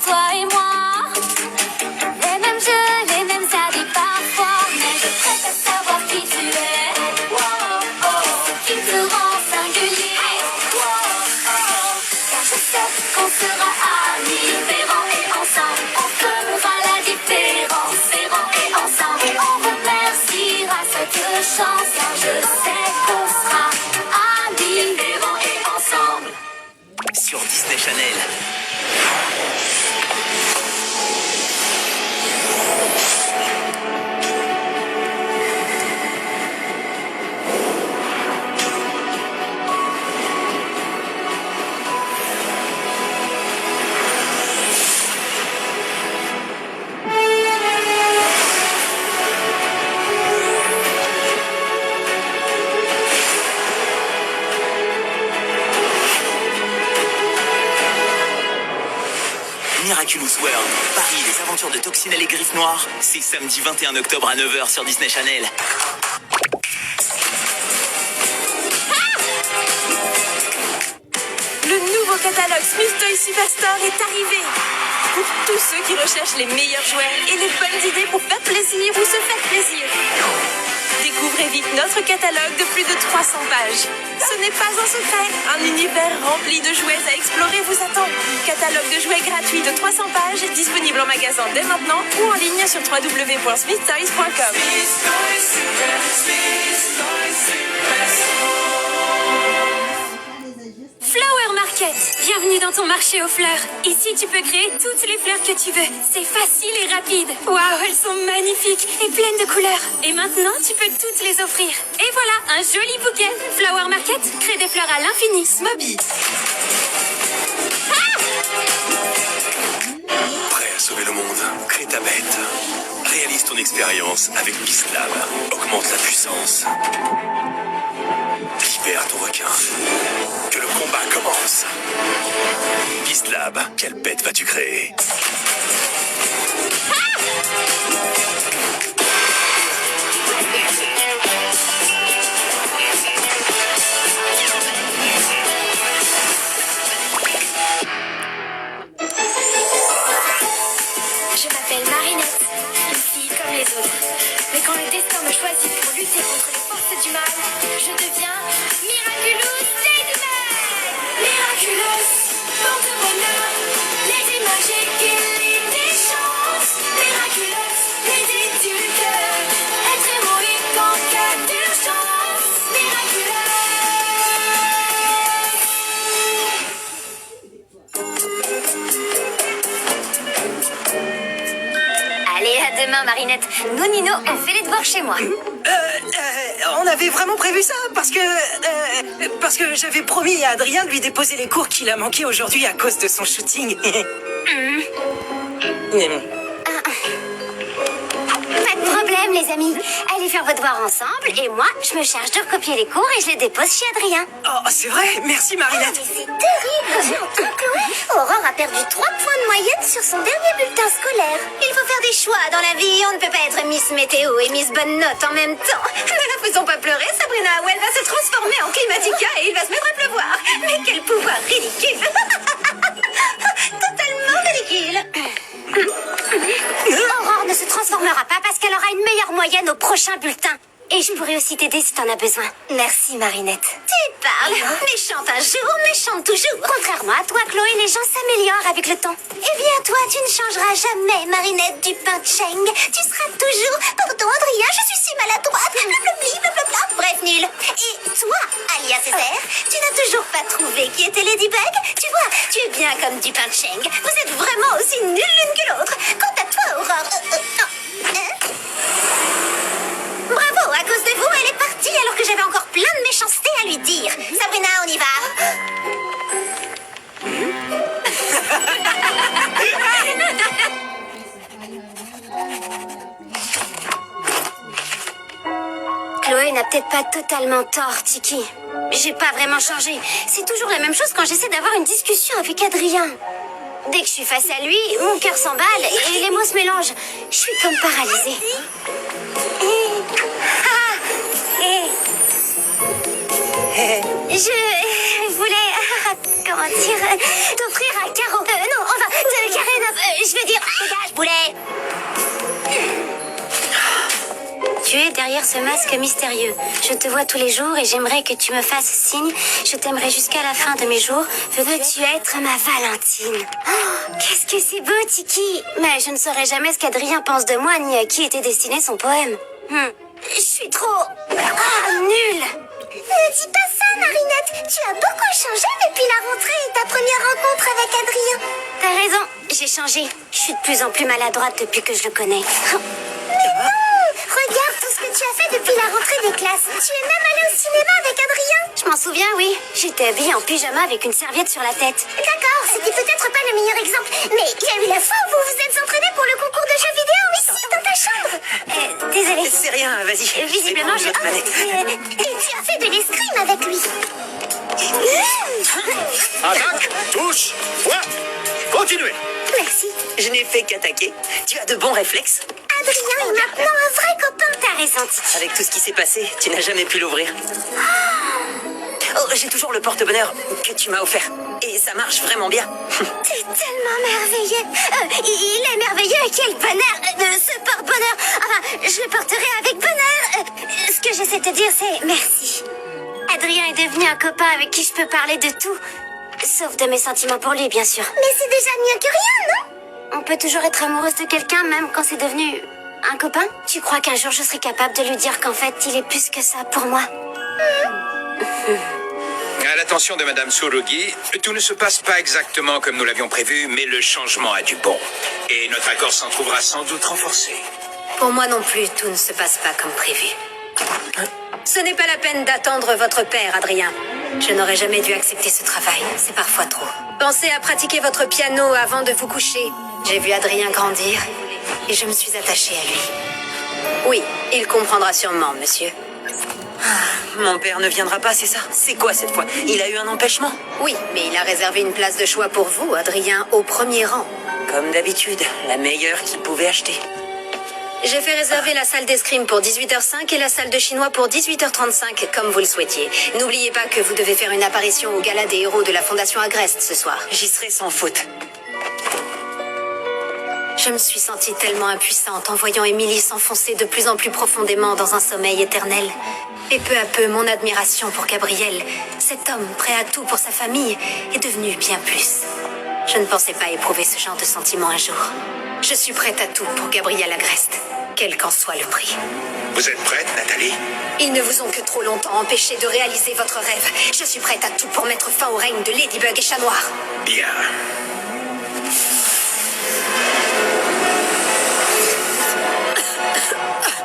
toi et moi. Les mêmes jeux, les mêmes habits parfois, mais je préfère savoir qui tu es. Ce qui te rend singulier. Car je sais qu'on sera amis, Véran et ensemble, on fera la différence. Véran et ensemble, on remerciera cette chance, car je sais qu'on sera amis, Véran et ensemble. Sur Disney Channel. Miraculous World, Paris, les aventures de Toxinelle et Griffe Noire, c'est samedi 21 octobre à 9h sur Disney Channel. Le nouveau catalogue Smith Toy Superstore est arrivé. Pour tous ceux qui recherchent les meilleurs jouets et les bonnes idées pour faire plaisir ou se faire plaisir. Découvrez vite notre catalogue de plus de 300 pages. Ce n'est pas un secret, un univers rempli de jouets à explorer vous attend. Catalogue de jouets gratuit de 300 pages, disponible en magasin dès maintenant ou en ligne sur www.smithtoys.com. Flower Market, bienvenue dans ton marché aux fleurs. Ici, tu peux créer toutes les fleurs que tu veux. C'est facile et rapide. Waouh, elles sont magnifiques et pleines de couleurs. Et maintenant, tu peux toutes les offrir. Et voilà, un joli bouquet. Flower Market, crée des fleurs à l'infini. Moby. Prêt à sauver le monde? Crée ta bête. Réalise ton expérience avec Beast Lab. Augmente la puissance. Libère ton requin. Que le combat commence. Beast Lab, quelle bête vas-tu créer? Je m'appelle Marinette, une fille comme les autres. Mais quand le destin me choisit pour lutter contre les forces du mal, je deviens Miraculous Ladybug. Miraculous, porte-bonheur, Lady magique et Lady chance. Miraculous, Lady du cœur, être héroïque en cas d'urgence. Miraculous. Allez, à demain, Marinette. Nous, Nino, on fait les devoirs chez moi. On avait vraiment prévu ça parce que j'avais promis à Adrien de lui déposer les cours qu'il a manqué aujourd'hui à cause de son shooting. Pas de problème, les amis. Allez faire vos devoirs ensemble et moi, je me charge de recopier les cours et je les dépose chez Adrien. Oh, c'est vrai? Merci Marinette. Mais c'est terrible, j'ai entendu Chloé. Aurore a perdu 3 points de moyenne sur son dernier bulletin scolaire. Il faut faire des choix dans la vie. On ne peut pas être Miss Météo et Miss Bonne Note en même temps. Ne la faisons pas pleurer, Sabrina Howell va se transformer en Climatica et il va se mettre à pleuvoir. Mais quel pouvoir ridicule. Totalement ridicule. Aurore ne se transformera pas parce qu'elle aura une meilleure moyenne au prochain bulletin. Et je pourrais aussi t'aider si t'en as besoin. Merci, Marinette. Tu parles. Méchante un jour, méchante toujours. Contrairement à toi, Chloé, les gens s'améliorent avec le temps. Eh bien, toi, tu ne changeras jamais, Marinette du Cheng. Tu seras toujours... Pardon, Adrien, je suis si maladroite. Blablabla. Bref, nul. Et toi, alias Césaire, tu n'as toujours pas trouvé qui était Ladybug? Tu vois, tu es bien comme du Cheng. Vous êtes vraiment aussi nuls l'une que l'autre. Quant à toi, Aurore... Bravo, à cause de vous, elle est partie alors que j'avais encore plein de méchanceté à lui dire. Sabrina, on y va. Chloé n'a peut-être pas totalement tort, Tiki. J'ai pas vraiment changé. C'est toujours la même chose quand j'essaie d'avoir une discussion avec Adrien. Dès que je suis face à lui, mon cœur s'emballe et les mots se mélangent. Je suis comme paralysée. Je voulais, comment dire, t'offrir à Caro. Non, enfin, de Karen Je veux dire, dégage, boulet. Tu es derrière ce masque mystérieux. Je te vois tous les jours et j'aimerais que tu me fasses signe. Je t'aimerai jusqu'à la fin de mes jours. Veux-tu être ma Valentine? Oh, qu'est-ce que c'est beau, Tiki. Mais je ne saurais jamais ce qu'Adrien pense de moi ni à qui était destiné son poème. Je suis trop... Ah, nulle. Ne dis pas ça, Marinette. Tu as beaucoup changé depuis la rentrée et ta première rencontre avec Adrien. T'as raison, j'ai changé. Je suis de plus en plus maladroite depuis que je le connais. Regarde tout ce que tu as fait depuis la rentrée des classes. Tu es même allé au cinéma avec Adrien. Je m'en souviens, oui. J'étais habillée en pyjama avec une serviette sur la tête. D'accord, c'était peut-être pas le meilleur exemple, mais il y a eu la fois où vous vous êtes entraînés pour le concours de jeux vidéo ici, dans ta chambre. Désolée. C'est rien, vas-y. Visiblement, je... Et tu as fait de l'escrime avec lui. Attaque, touche, point. Continuez. Merci. Je n'ai fait qu'attaquer. Tu as de bons réflexes. Adrien est maintenant un vrai copain. T'as raison, Tiki. Avec tout ce qui s'est passé, tu n'as jamais pu l'ouvrir. Oh, j'ai toujours le porte-bonheur que tu m'as offert. Et ça marche vraiment bien. T'es tellement merveilleux. Il est merveilleux. Quel bonheur. Ce porte-bonheur. Enfin, je le porterai avec bonheur. Ce que j'essaie de te dire, c'est merci. Adrien est devenu un copain avec qui je peux parler de tout. Sauf de mes sentiments pour lui, bien sûr. Mais c'est déjà mieux que rien, non? On peut toujours être amoureuse de quelqu'un, même quand c'est devenu un copain. Tu crois qu'un jour je serai capable de lui dire qu'en fait, il est plus que ça pour moi? À l'attention de Madame Surugi, tout ne se passe pas exactement comme nous l'avions prévu, mais le changement a du bon. Et notre accord s'en trouvera sans doute renforcé. Pour moi non plus, tout ne se passe pas comme prévu. Ce n'est pas la peine d'attendre votre père, Adrien. Je n'aurais jamais dû accepter ce travail. C'est parfois trop. Pensez à pratiquer votre piano avant de vous coucher. J'ai vu Adrien grandir et je me suis attachée à lui. Oui, il comprendra sûrement, monsieur. Mon père ne viendra pas, c'est ça? C'est quoi cette fois? Il a eu un empêchement? Oui, mais il a réservé une place de choix pour vous, Adrien, au premier rang. Comme d'habitude, la meilleure qu'il pouvait acheter. J'ai fait réserver la salle d'escrime pour 18h05 et la salle de chinois pour 18h35, comme vous le souhaitiez. N'oubliez pas que vous devez faire une apparition au gala des héros de la Fondation Agreste ce soir. J'y serai sans faute. Je me suis sentie tellement impuissante en voyant Émilie s'enfoncer de plus en plus profondément dans un sommeil éternel. Et peu à peu, mon admiration pour Gabriel, cet homme prêt à tout pour sa famille, est devenue bien plus. Je ne pensais pas éprouver ce genre de sentiment un jour. Je suis prête à tout pour Gabriel Agreste, quel qu'en soit le prix. Vous êtes prête, Nathalie? Ils ne vous ont que trop longtemps empêché de réaliser votre rêve. Je suis prête à tout pour mettre fin au règne de Ladybug et Chat Noir. Bien.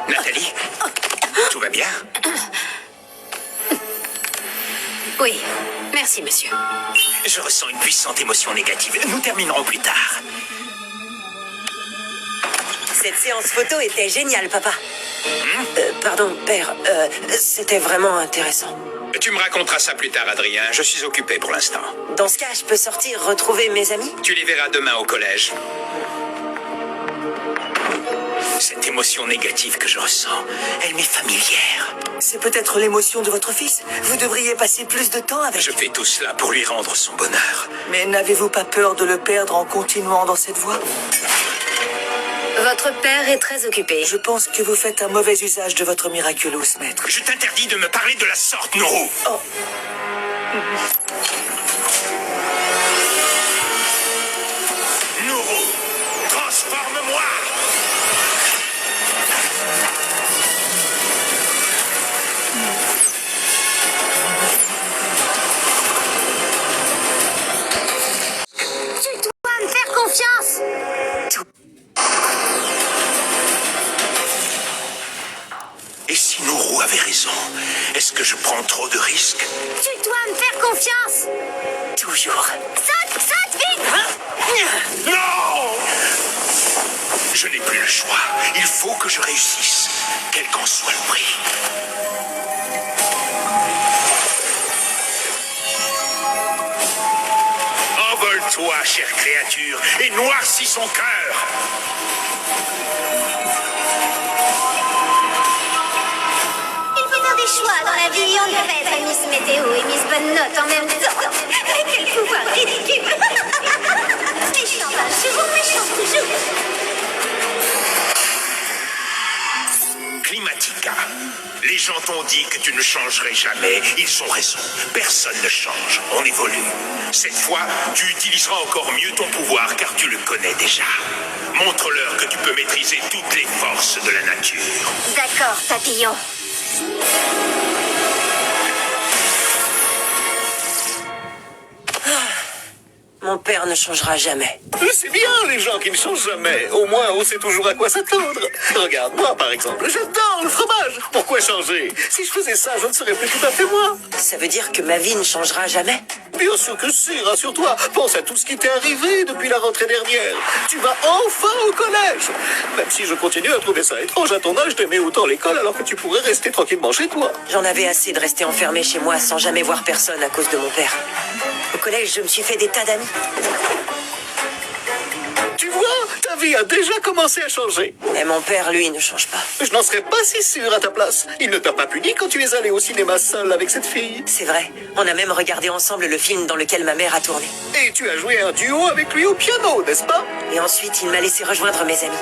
Nathalie? Tout va bien? Oui, merci, monsieur. Je ressens une puissante émotion négative. Nous terminerons plus tard. Cette séance photo était géniale, papa. Pardon, père. C'était vraiment intéressant. Tu me raconteras ça plus tard, Adrien. Je suis occupé pour l'instant. Dans ce cas, je peux sortir retrouver mes amis? Tu les verras demain au collège. Cette émotion négative que je ressens, elle m'est familière. C'est peut-être l'émotion de votre fils. Vous devriez passer plus de temps avec. Je fais tout cela pour lui rendre son bonheur. Mais n'avez-vous pas peur de le perdre en continuant dans cette voie? Votre père est très occupé. Je pense que vous faites un mauvais usage de votre Miraculous, maître. Je t'interdis de me parler de la sorte, Noro. Oh. Noro, transforme-moi. Tu dois me faire confiance. Et si Noro avait raison, est-ce que je prends trop de risques? Tu dois me faire confiance. Toujours. Saute, vite. Non! Je n'ai plus le choix. Il faut que je réussisse, quel qu'en soit le prix. Envole-toi, chère créature, et noircis son cœur. Il faut faire des choix dans la vie. On devait être Miss Météo et Miss Bonne Note en même temps. Quel pouvoir ridicule. Méchant un jour, méchant Katika. Les gens t'ont dit que tu ne changerais jamais. Ils ont raison. Personne ne change. On évolue. Cette fois, tu utiliseras encore mieux ton pouvoir car tu le connais déjà. Montre-leur que tu peux maîtriser toutes les forces de la nature. D'accord, papillon. Mon père ne changera jamais. C'est bien les gens qui ne changent jamais. Au moins, on sait toujours à quoi s'attendre. Regarde, moi par exemple, j'adore le fromage. Pourquoi changer? Si je faisais ça, je ne serais plus tout à fait moi. Ça veut dire que ma vie ne changera jamais? Bien sûr que si, rassure-toi. Pense à tout ce qui t'est arrivé depuis la rentrée dernière. Tu vas enfin au collège. Même si je continue à trouver ça étrange à ton âge d'aimer autant l'école alors que tu pourrais rester tranquillement chez toi. J'en avais assez de rester enfermé chez moi sans jamais voir personne à cause de mon père. Au collège, je me suis fait des tas d'amis. Tu vois, ta vie a déjà commencé à changer. Mais mon père, lui, ne change pas. Je n'en serais pas si sûr à ta place. Il ne t'a pas puni quand tu es allé au cinéma seul avec cette fille. C'est vrai. On a même regardé ensemble le film dans lequel ma mère a tourné. Et tu as joué un duo avec lui au piano, n'est-ce pas? Et ensuite, il m'a laissé rejoindre mes amis.